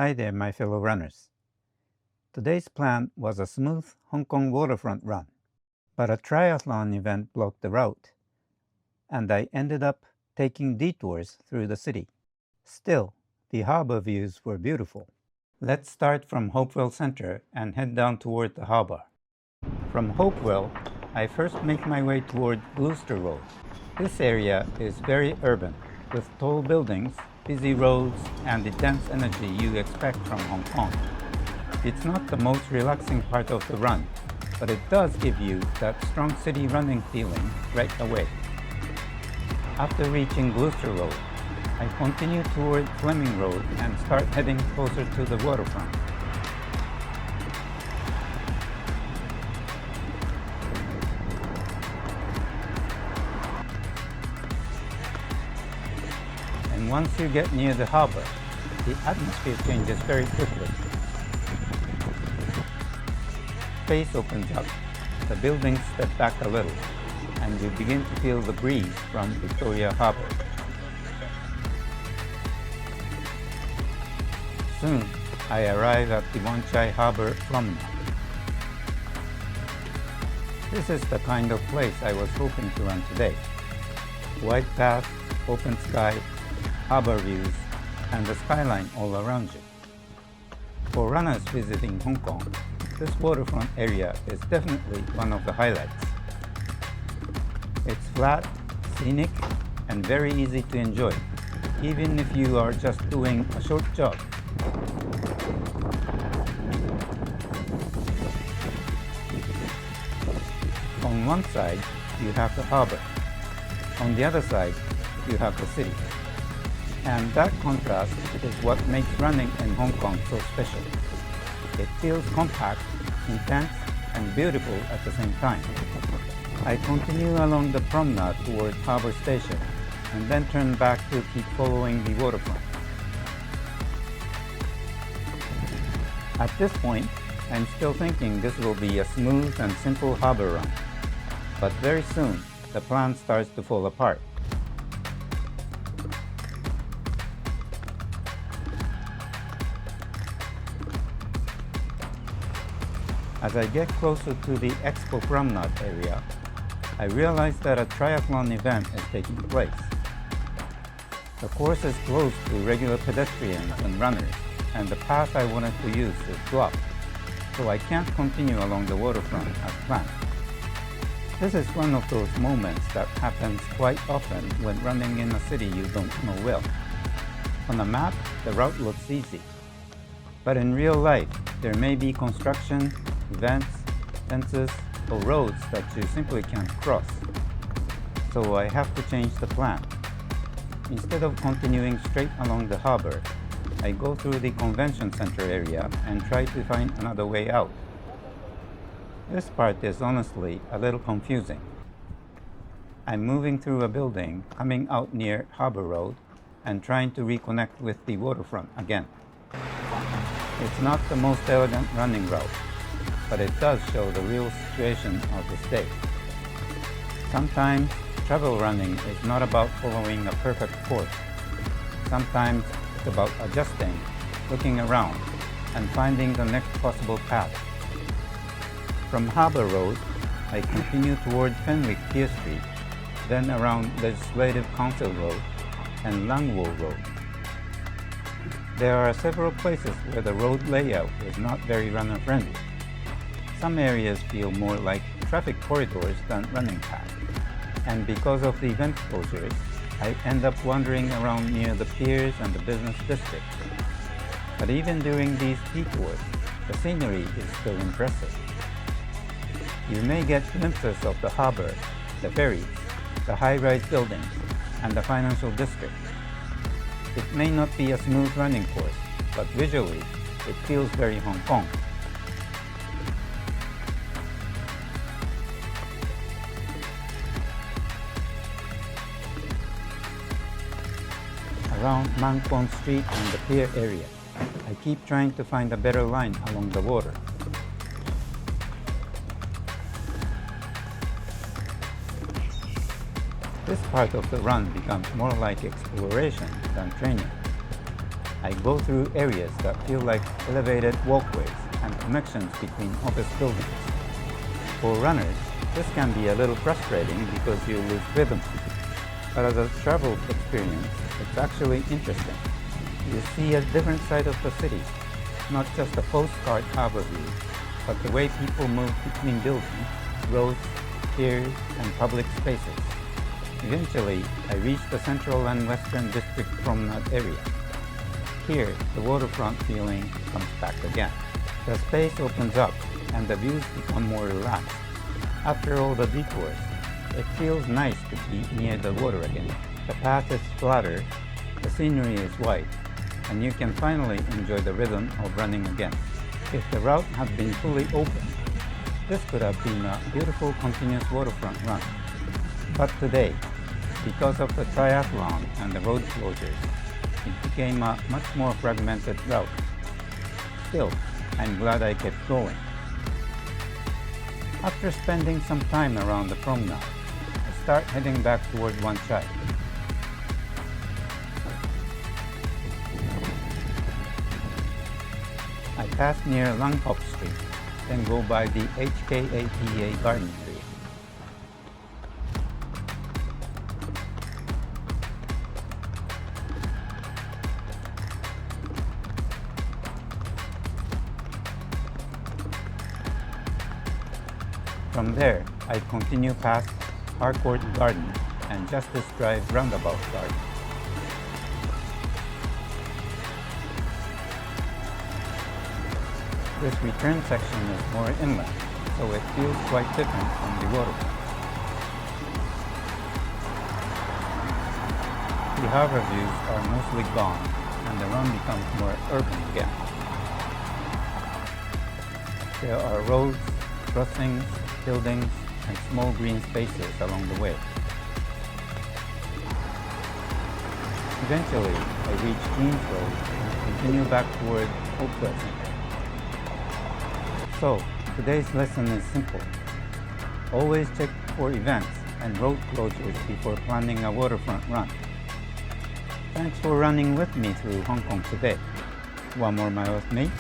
Hi there, my fellow runners. Today's plan was a smooth Hong Kong waterfront run, but a triathlon event blocked the route, and I ended up taking detours through the city. Still, the harbor views were beautiful. Let's start from Hopewell Centre and head down toward the harbor. From Hopewell, I first make my way toward Gloucester Road. This area is very urban, with tall buildings, busy roads, and the dense energy you expect from Hong Kong. It's not the most relaxing part of the run, but it does give you that strong city running feeling right away. After reaching Gloucester Road, I continue toward Fleming Road and start heading closer to the waterfront. And once you get near the harbor, the atmosphere changes very quickly. Space opens up, the buildings step back a little, and you begin to feel the breeze from Victoria Harbour. Soon, I arrive at the Wan Chai Harbour Promenade. This is the kind of place I was hoping to run today. Wide path, open sky, harbor views, and the skyline all around you. For runners visiting Hong Kong, this waterfront area is definitely one of the highlights. It's flat, scenic, and very easy to enjoy, even if you are just doing a short jog. On one side, you have the harbor. On the other side, you have the city. And that contrast is what makes running in Hong Kong so special. It feels compact, intense, and beautiful at the same time. I continue along the promenade toward Harbour Station, and then turn back to keep following the waterfront. At this point, I'm still thinking this will be a smooth and simple harbour run. But very soon, the plan starts to fall apart. As I get closer to the Expo Promenade area, I realize that a triathlon event is taking place. The course is closed to regular pedestrians and runners, and the path I wanted to use is blocked, so I can't continue along the waterfront as planned. This is one of those moments that happens quite often when running in a city you don't know well. On a map, the route looks easy, but in real life, there may be construction, events, fences, or roads that you simply can't cross. So I have to change the plan. Instead of continuing straight along the harbor, I go through the convention center area and try to find another way out. This part is honestly a little confusing. I'm moving through a building, coming out near Harbour Road, and trying to reconnect with the waterfront again. It's not the most elegant running route, but it does show the real situation of this day. Sometimes, travel running is not about following a perfect course. Sometimes it's about adjusting, looking around, and finding the next possible path. From Harbour Road, I continue toward Fenwick Pier Street, then around Legislative Council Road and Langwall Road. There are several places where the road layout is not very runner-friendly. Some areas feel more like traffic corridors than running paths, and because of the event closures, I end up wandering around near the piers and the business district. But even during these detours, the scenery is still impressive. You may get glimpses of the harbor, the ferries, the high-rise buildings, and the financial district. It may not be a smooth running course, but visually, it feels very Hong Kong. Around Man Kwon Street and the pier area, I keep trying to find a better line along the water. This part of the run becomes more like exploration than training. I go through areas that feel like elevated walkways and connections between office buildings. For runners, this can be a little frustrating because you lose rhythm. But as a travel experience, it's actually interesting. You see a different side of the city, not just a postcard harbor view, but the way people move between buildings, roads, piers, and public spaces. Eventually, I reached the Central and Western District Promenade area. Here, the waterfront feeling comes back again. The space opens up and the views become more relaxed. After all the detours, it feels nice to be near the water again. The path is flatter, the scenery is wide, and you can finally enjoy the rhythm of running again. If the route had been fully open, this could have been a beautiful continuous waterfront run. But today, because of the triathlon and the road closures, it became a much more fragmented route. Still, I'm glad I kept going. After spending some time around the promenade, I start heading back toward Wan Chai. I pass near Lang Hop Street, then go by the HKAPA Garden Tree. From there, I continue past Harcourt Garden and Justice Drive Roundabout Garden. This return section is more inland, so it feels quite different from the waterfront. The harbor views are mostly gone, and the run becomes more urban again. There are roads, crossings, buildings, and small green spaces along the way. Eventually, I reach Queens Road and continue back toward Hopewell Centre. So, today's lesson is simple. Always check for events and road closures before planning a waterfront run. Thanks for running with me through Hong Kong today. 1 more mile with me.